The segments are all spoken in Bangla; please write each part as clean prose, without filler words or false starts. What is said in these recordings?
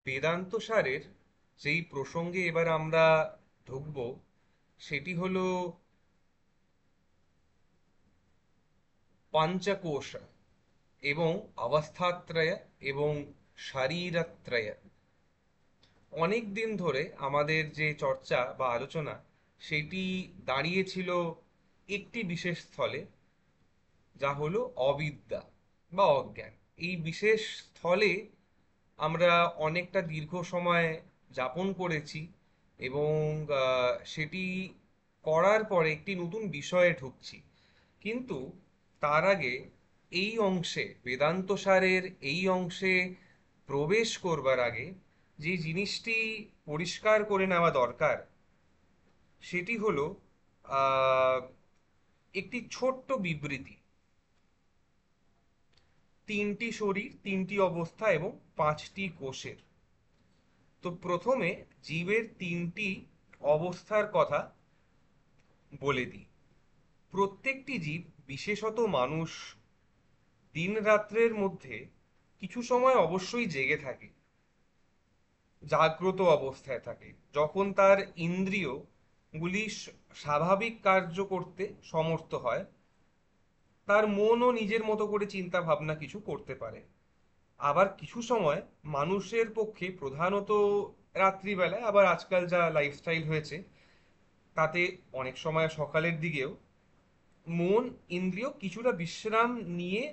বেদান্ত সারের যেই প্রসঙ্গে এবার আমরা ঢুকব সেটি হলো পঞ্চকোশ এবং অবস্থাত্রয় এবং শরীরত্রয়। অনেক দিন ধরে আমাদের যে চর্চা বা আলোচনা সেটি দাঁড়িয়েছিল একটি বিশেষ স্থলে, যা হলো অবিদ্যা বা অজ্ঞান। এই বিশেষ স্থলে আমরা অনেকটা দীর্ঘ সময় যাপন করেছি এবং সেটি করার পরে একটি নতুন বিষয়ে ঢুকছি। কিন্তু তার আগে এই অংশে, বেদান্ত সারের এই অংশে প্রবেশ করবার আগে যে জিনিসটি পরিষ্কার করে নেওয়া দরকার সেটি হলো আহ, একটি ছোট্ট বিবৃতি। তিনটি শরীর, তিনটি অবস্থা এবং পাঁচটি কোষের। তো প্রথমে জীবের তিনটি অবস্থার কথা বলে দিই। প্রত্যেকটি জীব, বিশেষত মানুষ, দিন রাত্রের মধ্যে কিছু সময় অবশ্যই জেগে থাকে, জাগ্রত অবস্থায় থাকে, যখন তার ইন্দ্রিয়গুলি স্বাভাবিক কার্য করতে সমর্থ হয়, তার মনও নিজের মতো করে চিন্তা ভাবনা কিছু করতে পারে। আবার কিছু সময় মানুষের পক্ষে, প্রধানত রাত্রিবেলায়, আবার আজকাল যা লাইফস্টাইল হয়েছে তাতে অনেক সময় সকালের দিকেও, মন ইন্দ্রিয় কিছুটা বিশ্রাম নিয়ে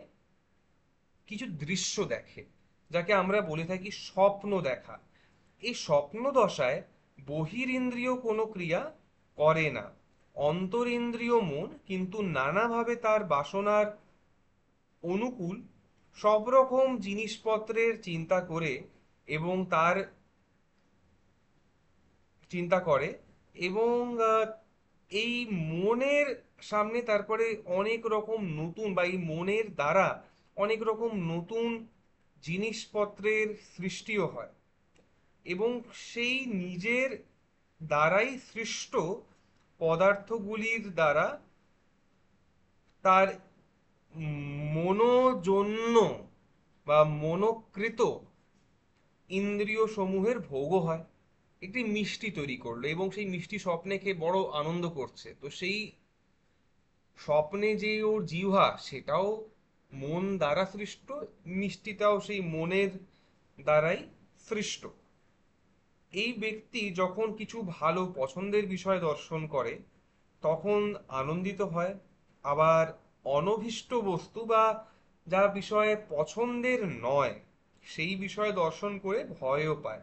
কিছু দৃশ্য দেখে, যাকে আমরা বলে থাকি স্বপ্ন দেখা। এই স্বপ্ন দশায় বহিরিন্দ্রিয় কোনো ক্রিয়া করে না। অন্তরিন্দ্রিয় মন কিন্তু নানাভাবে তার বাসনার অনুকূল সব রকম জিনিসপত্রের চিন্তা করে এবং তার চিন্তা করে এবং এই মনের সামনে তারপরে অনেক রকম নতুন, বা এই মনের দ্বারা অনেক রকম নতুন জিনিসপত্রের সৃষ্টিও হয় এবং সেই নিজের দ্বারাই সৃষ্ট পদার্থগুলির দ্বারা তার মনোজন্য বা মনোকৃত ইন্দ্রিয় সমূহের ভোগও হয়। একটি মিষ্টি তৈরি করলো এবং সেই মিষ্টি স্বপ্নে খেয়ে বড় আনন্দ করছে, তো সেই স্বপ্নে যে ওর জিহ্বা, সেটাও মন দ্বারা সৃষ্ট, মিষ্টিটাও সেই মনের দ্বারাই সৃষ্ট। এই ব্যক্তি যখন কিছু ভালো পছন্দের বিষয় দর্শন করে তখন আনন্দিত হয়, আবার অনভিষ্ট বস্তু বা যা বিষয়ে পছন্দের নয় সেই বিষয় দর্শন করে ভয়ও পায়।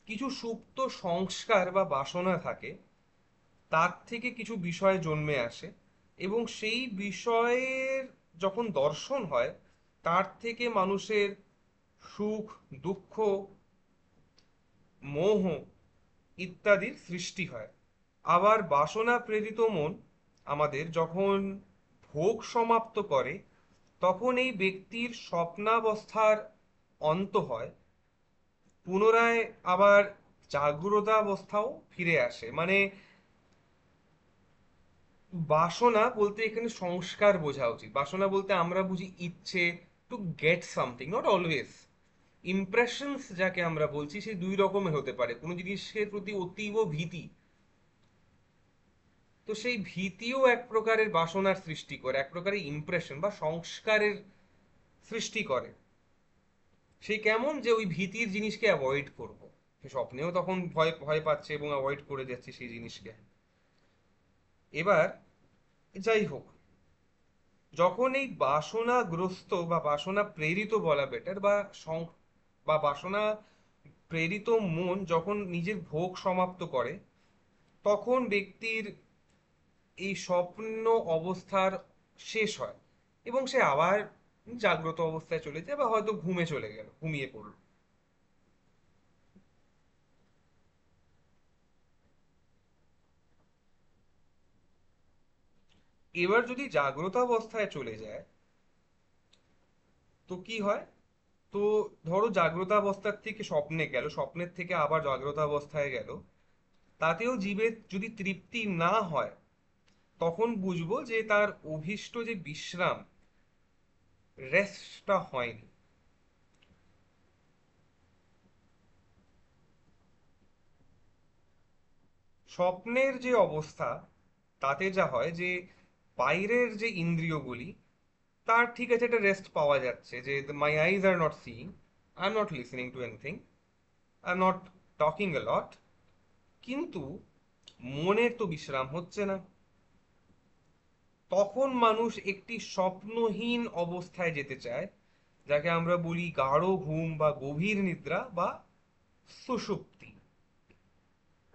কিছু সুপ্ত সংস্কার বা বাসনা থাকে, তার থেকে কিছু বিষয় জন্মে আসে এবং সেই বিষয়ের যখন দর্শন হয় তার থেকে মানুষের সুখ, দুঃখ, মোহ ইত্যাদির সৃষ্টি হয়। আবার বাসনা প্রেরিত মন আমাদের যখন ভোগ সমাপ্ত করে তখন এই ব্যক্তির স্বপ্নাবস্থার অন্ত হয়, পুনরায় আবার জাগ্রতাবস্থাও ফিরে আসে। মানে বাসনা বলতে এখানে সংস্কার বোঝা উচিত। বাসনা বলতে আমরা বুঝি ইচ্ছে, to get something, not always. Impressions যাকে আমরা বলছি সে দুই রকমের হতে পারে। কোনো জিনিসের প্রতি অতীব ভীতি, তো সেই ভীতিও এক প্রকারের বাসনার সৃষ্টি করে, এক প্রকারের ইমপ্রেশন বা সংস্কারের সৃষ্টি করে। সেই কেমন যে ওই ভীতির জিনিসকে অ্যাভয়েড করব, সে স্বপ্নেও তখন ভয় ভয় পাচ্ছে এবং অ্যাভয়েড করে যাচ্ছে সেই জিনিসকে। এবার যাই হোক, যখন এই বাসনাগ্রস্ত বা বাসনা প্রেরিত বলা বেটার, বা বা বাসনা প্রেরিত মন যখন নিজের ভোগ সমাপ্ত করে তখন ব্যক্তির এই স্বপ্ন অবস্থার শেষ হয় এবং সে আবার জাগ্রত অবস্থায় চলে যায় বা হয়তো ঘুমে চলে গেল, ঘুমিয়ে পড়ল। এবার যদি জাগ্রত অবস্থায় চলে যায় তো কি হয়? তো ধরো জাগ্রত অবস্থার থেকে স্বপ্নে গেল, স্বপ্নের থেকে আবার জাগ্রত অবস্থায় গেল, তাতেও জীবের যদি তৃপ্তি না হয় তখন বুঝবো যে তার অভীষ্ট যে বিশ্রাম, রেস্টটা হয়নি। স্বপ্নের যে অবস্থা, তাতে যা হয় যে বাইরের যে ইন্দ্রিয়গুলি, তার ঠিক আছে একটা রেস্ট পাওয়া যাচ্ছে, যে my eyes are not seeing, I am not listening to anything, I am not talking a lot, কিন্তু মনের তো বিশ্রাম হচ্ছে না। তখন মানুষ একটি স্বপ্নহীন অবস্থায় যেতে চায়, যাকে আমরা বলি গাঢ় ঘুম বা গভীর নিদ্রা বা সুষুপ্তি।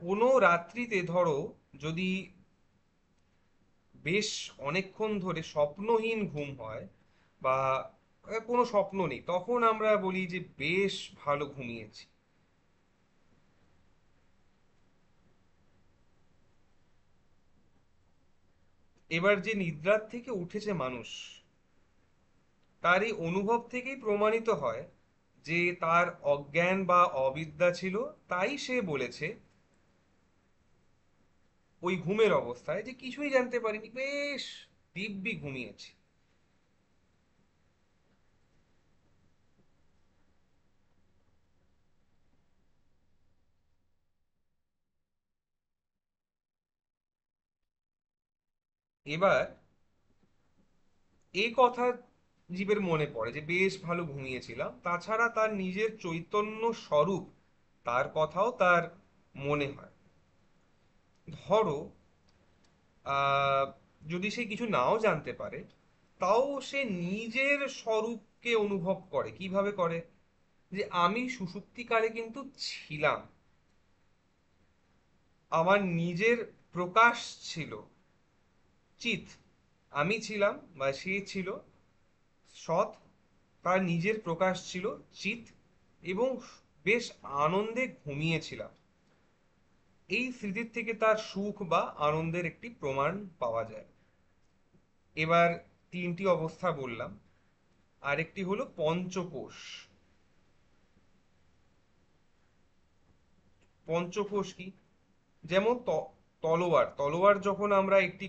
কোনো রাত্রিতে ধরো যদি বেশ অনেকক্ষণ ধরে স্বপ্নহীন ঘুম হয়, বা কোনো স্বপ্ন নেই, তখন আমরা বলি যে বেশ ভালো ঘুমিয়েছি। এবার যে নিদ্রার থেকে উঠেছে মানুষ, তার এই অনুভব থেকেই প্রমাণিত হয় যে তার অজ্ঞান বা অবিদ্যা ছিল, তাই সে বলেছে ওই ঘুমের অবস্থায় যে কিছুই জানতে পারিনি, বেশ দিব্যি ঘুমিয়েছি। এবার এই কথা জীবের মনে পড়ে যে বেশ ভালো ঘুমিয়েছিলাম, তাছাড়া তার নিজের চৈতন্য স্বরূপ, তার কথাও তার মনে হয়। ধরো আহ যদি সে কিছু নাও জানতে পারে, তাও সে নিজের স্বরূপকে অনুভব করে। কিভাবে করে? যে আমি সুষুপ্তিকালে কিন্তু ছিলাম, আমার নিজের প্রকাশ ছিল, চিত। আমি ছিলাম বা সে ছিল সৎ, তার নিজের প্রকাশ ছিল চিত, এবং বেশ আনন্দে ঘুমিয়েছিলাম। এই স্মৃতির থেকে তার সুখ বা আনন্দের একটি প্রমাণ পাওয়া যায়। এবার তিনটি অবস্থা বললাম, আরেকটি হলো পঞ্চকোষ। পঞ্চকোষ কি? যেমন তলোয়ার, তলোয়ার যখন আমরা একটি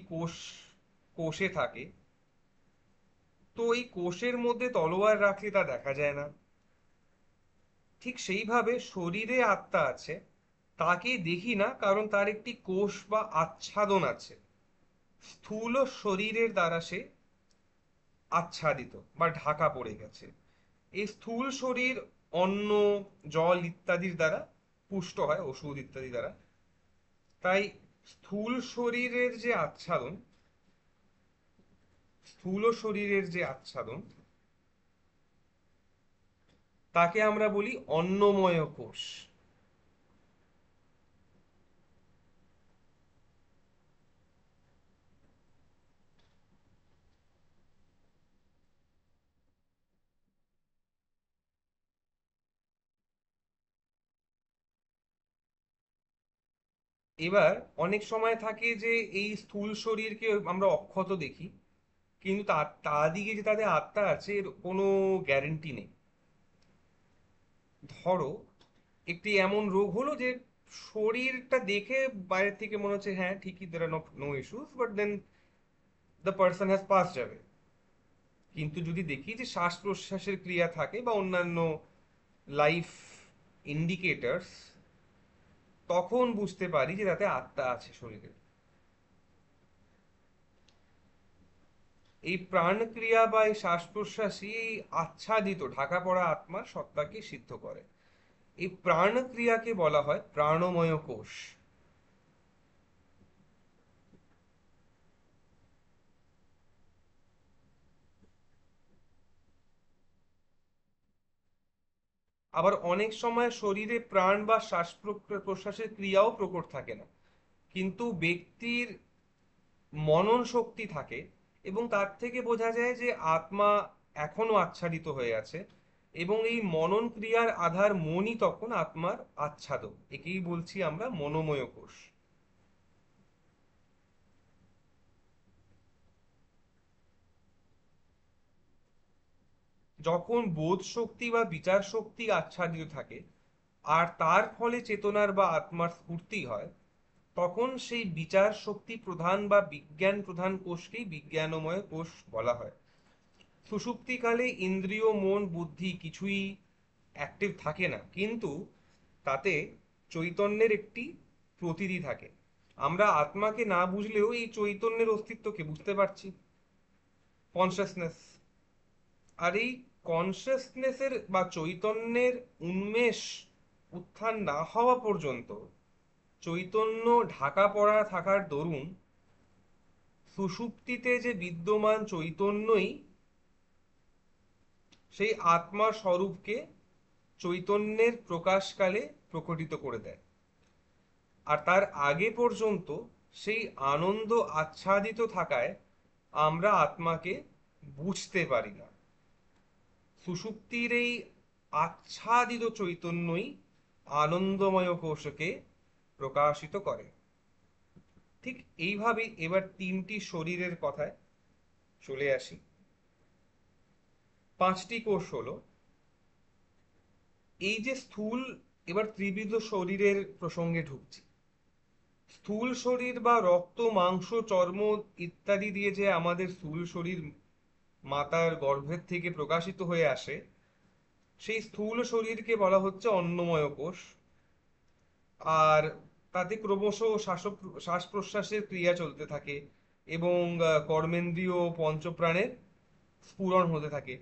কোষে থাকে, তো এই কোষের মধ্যে তলোয়ার রাখলে তা দেখা যায় না। ঠিক সেইভাবে শরীরে আত্মা আছে, তাকে দেখি না, কারণ তার একটি কোষ বা আচ্ছাদন আছে। স্থূল শরীরের দ্বারা সে আচ্ছাদিত বা ঢাকা পড়ে গেছে। এই স্থূল শরীর অন্ন, জল ইত্যাদির দ্বারা পুষ্ট হয়, ওষুধ ইত্যাদি দ্বারা। তাই স্থূল শরীরের যে আচ্ছাদন, স্থূল শরীরের যে আচ্ছাদন, তাকে আমরা বলি অন্নময় কোষ। এবার অনেক সময় থাকে যে এই স্থূল শরীরকে আমরা অক্ষত দেখি, কিন্তু তার দিকে যে তাদের আত্মা আছে এর কোনো গ্যারেন্টি নেই। ধরো একটি এমন রোগ হলো যে শরীরটা দেখে বাইরে থেকে মনে হচ্ছে হ্যাঁ ঠিকই, there are no issues, but then the person has passed away. কিন্তু যদি দেখি যে শ্বাস প্রশ্বাসের ক্রিয়া থাকে বা অন্যান্য লাইফ ইন্ডিকেটরস, তখন বুঝতে পারি যে তাতে আত্মা আছে শরীরে। এই প্রাণক্রিয়া বা এই শ্বাস প্রশ্বাসই এই আচ্ছাদিত ঢাকা পড়া আত্মার সত্তাকে সিদ্ধ করে। এই প্রাণক্রিয়াকে বলা হয় প্রাণময় কোষ। আবার অনেক সময় শরীরে প্রাণ বা শ্বাস প্রশ্বাসের ক্রিয়াও প্রকট থাকে না, কিন্তু ব্যক্তির মনন শক্তি থাকে, এবং তার থেকে বোঝা যায় যে আত্মা এখনো আচ্ছাদিত হয়ে আছে, এবং এই মনন ক্রিয়ার আধার মনই তখন আত্মার আচ্ছাদক। একেই বলছি আমরা মনোময় কোষ। যখন বোধ শক্তি বা বিচার শক্তি আচ্ছাদিত থাকে, আর তার ফলে চেতনার বা আত্মার স্ফূর্তি হয়, তখন সেই বিচার শক্তি প্রধান বা বিজ্ঞান প্রধান কোষকেই বিজ্ঞানময় কোষ বলা হয়। সুষুপ্তিকালে ইন্দ্রিয় মন বুদ্ধি কিছুই অ্যাক্টিভ থাকে না, কিন্তু তাতে চৈতন্যের একটি প্রতীতি থাকে। আমরা আত্মাকে না বুঝলেও এই চৈতন্যের অস্তিত্বকে বুঝতে পারছি, কনসিয়াসনেস। আর এই কনসিয়াসনেসের বা চৈতন্যের উন্মেষ, উত্থান না হওয়া পর্যন্ত, চৈতন্য ঢাকা পড়া থাকার দরুন সুষুপ্তিতে যে বিদ্যমান চৈতন্যই সেই আত্মার স্বরূপকে চৈতন্যের প্রকাশকালে প্রকটিত করে দেয়। আর তার আগে পর্যন্ত সেই আনন্দ আচ্ছাদিত থাকায় আমরা আত্মাকে বুঝতে পারি না। সুষুপ্তির এই আচ্ছাদিত চৈতন্যই আনন্দময় কোষকে প্রকাশিত করে। ঠিক এইভাবেই এবার তিনটি শরীরের কথায় চলে আসি। পাঁচটি কোষ হলো এই যে স্থূল, এবার ত্রিবিধ শরীরের প্রসঙ্গে ঢুকছি। স্থূল শরীর বা রক্ত মাংস চর্ম ইত্যাদি দিয়ে যে আমাদের স্থূল শরীর মাতার গর্ভের থেকে প্রকাশিত হয়ে আসে, সেই স্থূল শরীরকে বলা হচ্ছে অন্নময় কোষ। আর তাতে ক্রমশ শ্বাস প্রশ্বাসের ক্রিয়া চলতে থাকে এবং কর্মেন্দ্রিয় পঞ্চপ্রাণের স্ফুরণ হতে থাকে।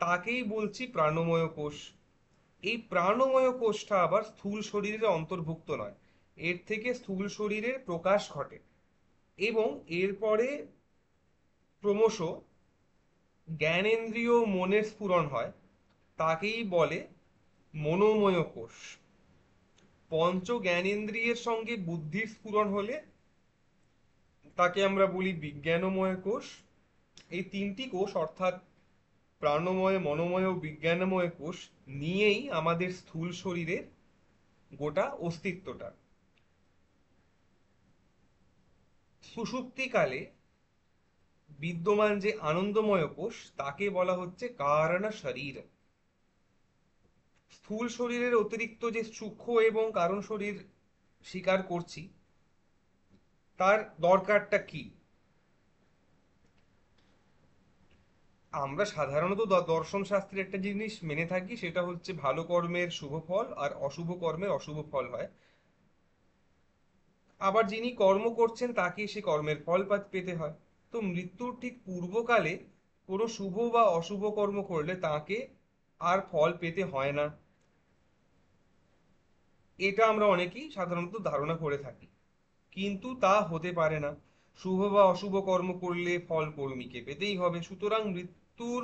তাকেই বলছি প্রাণময় কোষ। এই প্রাণময় কোষটা আবার স্থূল শরীরের অন্তর্ভুক্ত নয়, এর থেকে স্থূল শরীরের প্রকাশ ঘটে এবং এরপরে ক্রমশ জ্ঞানেন্দ্রিয় মনের স্ফুরণ হয়, তাকেই বলে মনোময় কোষ। পঞ্চ জ্ঞানেন্দ্রিয়ের সঙ্গে বুদ্ধির স্ফুরণ হলে তাকে আমরা বলি বিজ্ঞানময় কোষ। এই তিনটি কোষ অর্থাৎ প্রাণময়, মনোময় ও বিজ্ঞানময় কোষ নিয়েই আমাদের স্থূল শরীরের গোটা অস্তিত্বটা। সুষুপ্তিকালে বিদ্যমান যে আনন্দময় কোষ তাকে বলা হচ্ছে কারণ শরীর। স্থূল শরীরের অতিরিক্ত যে সূক্ষ্ম এবং কারণ শরীর স্বীকার করছি, তার দরকারটা কি? আমরা সাধারণত দর্শন শাস্ত্রের একটা জিনিস মেনে থাকি, সেটা হচ্ছে ভালো কর্মের শুভ ফল আর অশুভ কর্মের অশুভ ফল হয়। আবার যিনি কর্ম করছেন তাকে সে কর্মের ফল পেতে হয়। তো মৃত্যুর ঠিক পূর্বকালে কোনো শুভ বা অশুভ কর্ম করলে তাকে আর ফল পেতে হয় না, এটা আমরা অনেকেই সাধারণত ধারণা করে থাকি। কিন্তু তা হতে পারে না। শুভ বা অশুভ কর্ম করলে ফল কর্মীকে পেতেই হবে। সুতরাং মৃত্যুর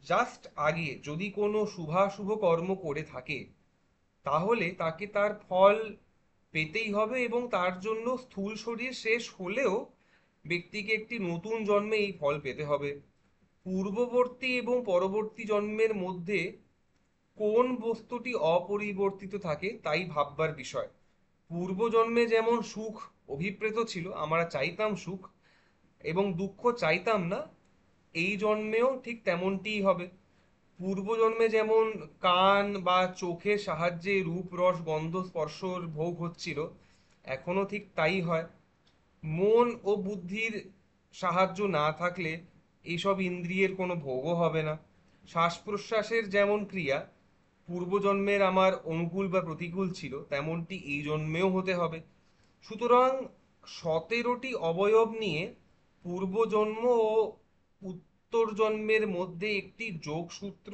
জাস্ট আগে যদি কোনো শুভাশুভ কর্ম করে থাকে, তাহলে তাকে তার ফল পেতেই হবে এবং তার জন্য স্থূল শরীর শেষ হলেও ব্যক্তিকে একটি নতুন জন্মে এই ফল পেতে হবে। পূর্ববর্তী এবং পরবর্তী জন্মের মধ্যে কোন বস্তুটি অপরিবর্তিত থাকে তাই ভাববার বিষয়। পূর্বজন্মে যেমন সুখ অভিপ্রেত ছিল, আমরা চাইতাম সুখ এবং দুঃখ চাইতাম না, এই জন্মেও ঠিক তেমনটিই হবে। পূর্বজন্মে যেমন কান বা চোখের সাহায্যে রূপ রস গন্ধ স্পর্শর ভোগ হচ্ছিল, এখনো ঠিক তাই হয়। মন ও বুদ্ধির সাহায্য না থাকলে এইসব ইন্দ্রিয়ের কোনো ভোগও হবে না। শ্বাস প্রশ্বাসের যেমন ক্রিয়া পূর্বজন্মের আমার অনুকূল বা প্রতিকূল ছিল, তেমনটি এই জন্মেও হতে হবে। সুতরাং 17টি অবয়ব নিয়ে পূর্বজন্ম ও উত্তর জন্মের মধ্যে একটি যোগসূত্র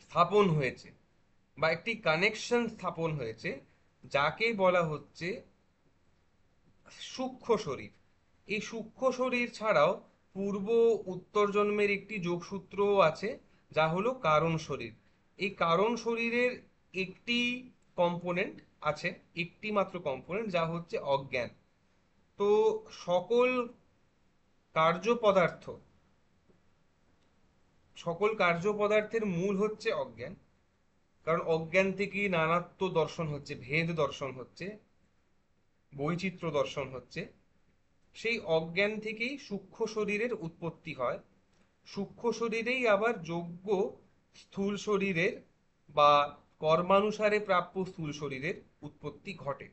স্থাপন হয়েছে বা একটি কানেকশন স্থাপন হয়েছে, যাকে বলা হচ্ছে সূক্ষ্ম শরীর। এই সূক্ষ্ম শরীর ছাড়াও পূর্ব উত্তর জন্মের একটি যোগসূত্রও আছে, যা হলো কারণ শরীর। এই কারণ শরীরের একটি কম্পোনেন্ট আছে, একটি মাত্র কম্পোনেন্ট, যা হচ্ছে অজ্ঞান। তো সকল কার্য পদার্থ, সকল কার্য পদার্থের মূল হচ্ছে অজ্ঞান। কারণ অজ্ঞান থেকেই নানাত্ব দর্শন হচ্ছে, ভেদ দর্শন হচ্ছে, বৈচিত্র্য দর্শন হচ্ছে। সেই অজ্ঞান থেকেই সূক্ষ্ম শরীরের উৎপত্তি হয়। সূক্ষ্ম শরীরেই আবার যোগ্য স্থূল শরীরের বা কর্মানুসারে প্রাপ্য স্থূল শরীরের উৎপত্তি ঘটে।